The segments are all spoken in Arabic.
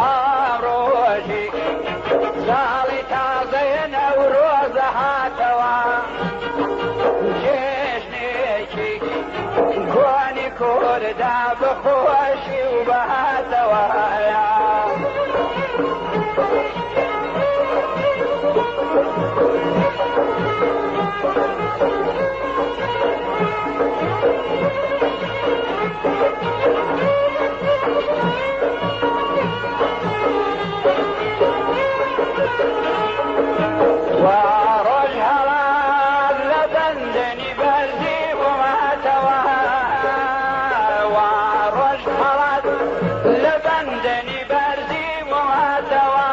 ئاڕۆژی ساڵی تازەیە نەورۆز هاتەوە جێژنێکی کوانی کوردا بەخۆشی و بەهاتەوە وڕۆژ هەڵات لە بەندەنی بەرزی بووماتەوە وڕۆژ هەڵات لە بەندەنی بەرزی بووماتەوە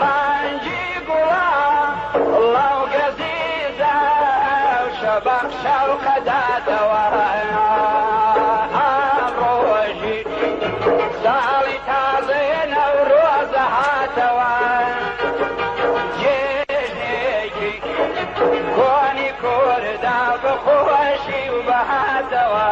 ڕەنگی گوڵا لەو گەزیزە و شەبەق شەوقەداتەوە ئەمڕۆژی ساڵی تازەیە نەورۆزە هاتەوە کوانی کوردا بەخۆشی و بەهاتەوە